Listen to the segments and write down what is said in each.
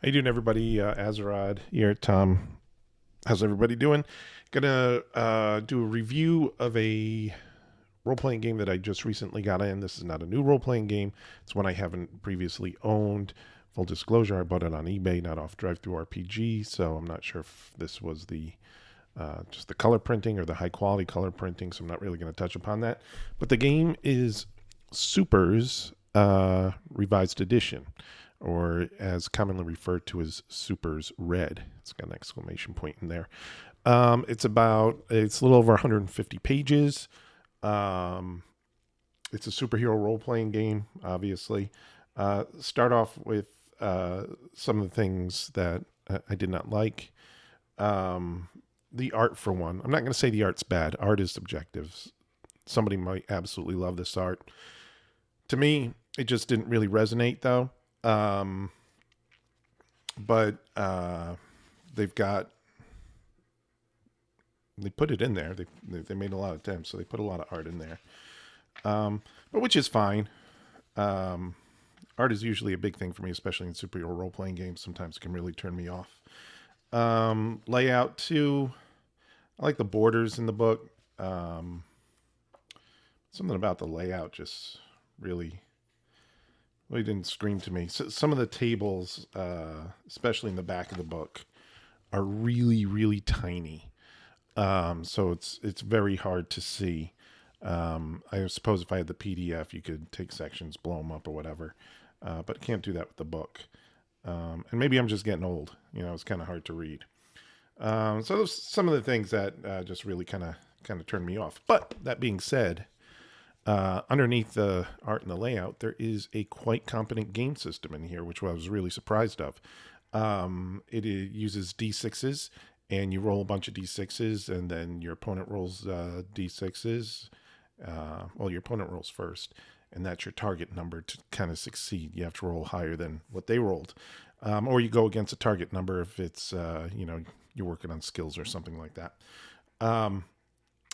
you doing, everybody? Azerod here, Tom. How's everybody doing? Gonna do a review of a role playing game that I just recently got in. This is not a new role playing game. It's one I haven't previously owned. Full disclosure: I bought it on eBay, not off Drive Through RPG. So I'm not sure if this was the just the color printing or the high quality color printing. So I'm not really going to touch upon that. But the game is Supers Revised Edition, or as commonly referred to as Supers Red. It's got an exclamation point in there. It's a little over 150 pages. Um, it's a superhero role playing game, obviously. Start off with some of the things that I did not like. Um, the art, for one. I'm not going to say the art's bad. Art is subjective. Somebody might absolutely love this art. To me, it just didn't really resonate, though. Um, but they've got they put it in there. They made a lot of attempts, so they put a lot of art in there. But which is fine. Um, Art is usually a big thing for me, especially in superhero role playing games. Sometimes it can really turn me off. Layout too. I like the borders in the book. Um, Something about the layout just really really didn't scream to me. So some of the tables, especially in the back of the book, are really really tiny. So it's very hard to see. I suppose if I had the PDF, you could take sections, blow them up, or whatever. But I can't do that with the book. And maybe I'm just getting old. It's kind of hard to read. So those some of the things that just really kind of turned me off. But that being said, underneath the art and the layout, there is a quite competent game system in here, which I was really surprised of. It uses D6s, and you roll a bunch of D6s, and then your opponent rolls D6s. Well, your opponent rolls first, and that's your target number to kind of succeed. You have to roll higher than what they rolled, or you go against a target number if it's you're working on skills or something like that. Um,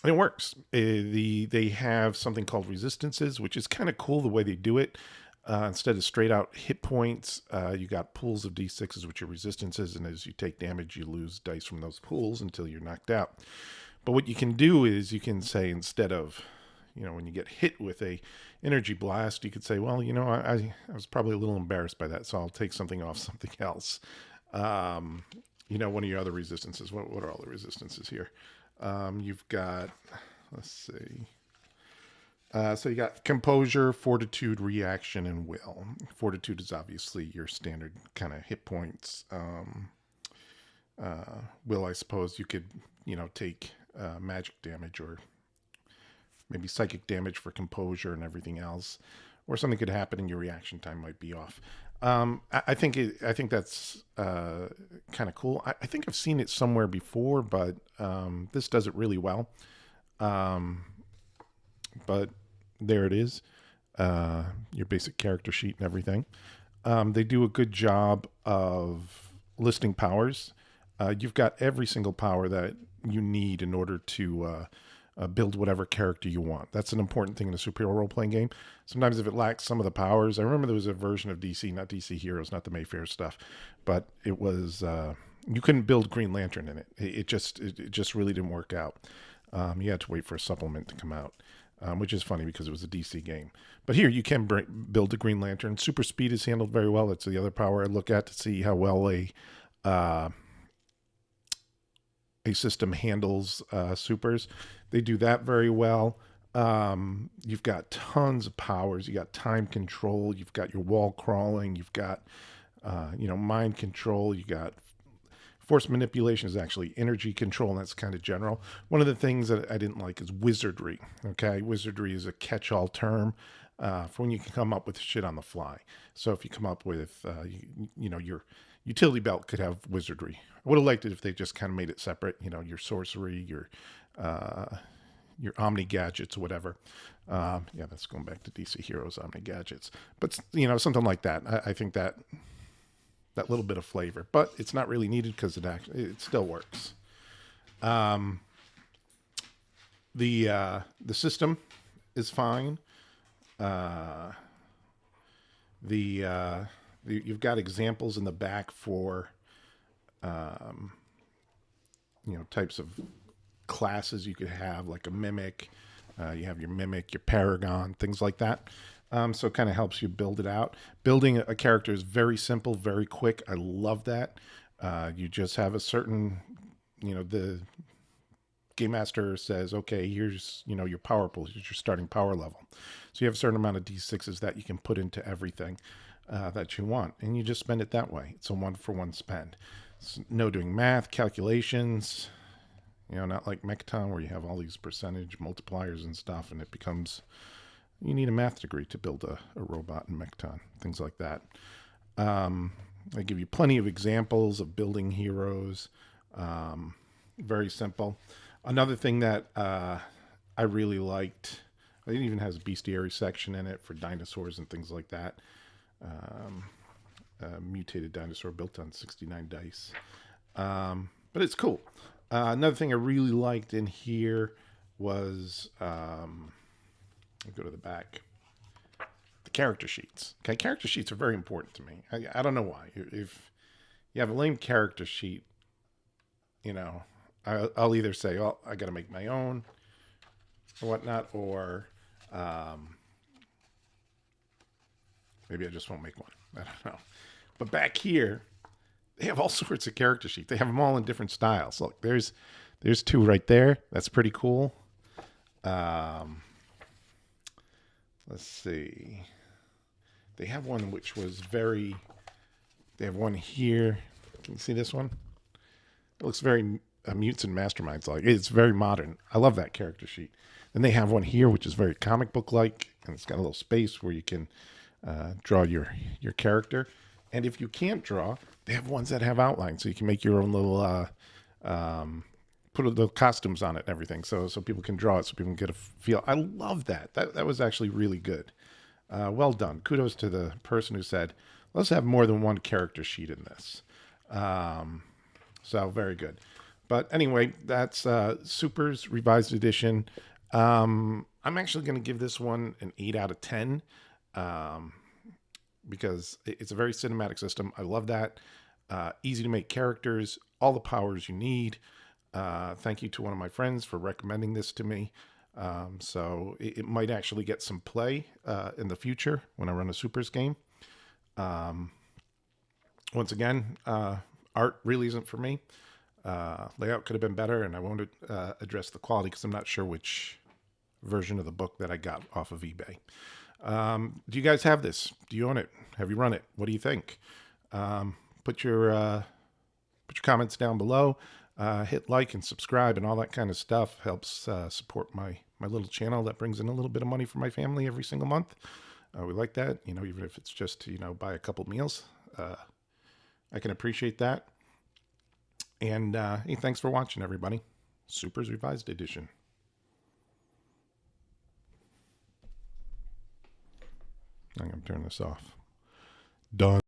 and it works. They have something called resistances, which is kind of cool the way they do it. Instead of straight out hit points, you got pools of d6s, which are resistances, and as you take damage, you lose dice from those pools until you're knocked out. But what you can do is you can say, instead of, when you get hit with a energy blast, you could say, well, I was probably a little embarrassed by that, so I'll take something off something else. Um, One of your other resistances. What are all the resistances here? You've got, let's see. So you got composure, fortitude, reaction, and will. Fortitude is obviously your standard kind of hit points. Will, I suppose you could, take magic damage or maybe psychic damage for composure and everything else, or something could happen and your reaction time might be off. I think that's kind of cool. I think I've seen it somewhere before, but this does it really well. Um, but there it is, your basic character sheet and everything. They do a good job of listing powers. You've got every single power that you need in order to build whatever character you want. That's an important thing in a superhero role playing game. Sometimes if it lacks some of the powers, I remember there was a version of DC, not DC Heroes, not the Mayfair stuff, but it was you couldn't build Green Lantern in it. It just really didn't work out. You had to wait for a supplement to come out. Which is funny because it was a DC game. But here you can build a Green Lantern. Super speed is handled very well. That's the other power I look at to see how well uh, a system handles supers. They do that very well. You've got tons of powers. You got time control. You've got your wall crawling. You've got mind control. You got force manipulation is actually energy control, and that's kind of general. One of the things that I didn't like is wizardry. Okay, wizardry is a catch-all term for when you can come up with shit on the fly. So if you come up with, your utility belt could have wizardry. I would have liked it if they just kind of made it separate. Your sorcery, your Omni gadgets, or whatever. Yeah, that's going back to DC Heroes Omni gadgets. But something like that. I think that little bit of flavor, but it's not really needed because it still works. Um, the system is fine. The You've got examples in the back for um, types of classes you could have, like a mimic. You have your mimic, your paragon, things like that. So it kind of helps you build it out. Building a character is very simple, very quick. I love that. You just have a certain, the game master says, okay, here's, your power pool, here's your starting power level. So you have a certain amount of D6s that you can put into everything that you want. And you just spend it that way. It's a 1-for-1 spend. It's no doing math, calculations, not like Mechton where you have all these percentage multipliers and stuff, and it becomes, you need a math degree to build a robot in Mechton, things like that. I give you plenty of examples of building heroes. Very simple. Another thing that I really liked, it even has a bestiary section in it for dinosaurs and things like that. A mutated dinosaur built on 69 dice. But it's cool. Another thing I really liked in here was, I'll go to the back, the character sheets. Okay, character sheets are very important to me. I don't know why. If you have a lame character sheet, I'll either say, oh, I got to make my own or whatnot, or maybe I just won't make one. I don't know. But back here, they have all sorts of character sheets. They have them all in different styles. Look, there's two right there. That's pretty cool. Let's see. They have one which was very. They have one here. Can you see this one? It looks very Mutes and Masterminds like. It's very modern. I love that character sheet. Then they have one here which is very comic book like, and it's got a little space where you can draw your character. And if you can't draw, they have ones that have outlines, so you can make your own little put the costumes on it and everything, so people can draw it, so people can get a feel. I love that. That was actually really good. Well done. Kudos to the person who said, let's have more than one character sheet in this. So very good. But anyway, that's Super's Revised Edition. I'm actually going to give this one an 8 out of 10 because it's a very cinematic system. I love that. Easy to make characters, all the powers you need. Thank you to one of my friends for recommending this to me. So it might actually get some play in the future when I run a Supers game. Once again, art really isn't for me. Layout could have been better, and I won't address the quality because I'm not sure which version of the book that I got off of eBay. Do you guys have this? Do you own it? Have you run it? What do you think? Put your comments down below. Hit like and subscribe and all that kind of stuff. Helps support my little channel that brings in a little bit of money for my family every single month. We like that, even if it's just to, buy a couple meals. I can appreciate that. And hey, thanks for watching, everybody. Super's Revised Edition. I'm going to turn this off. Done.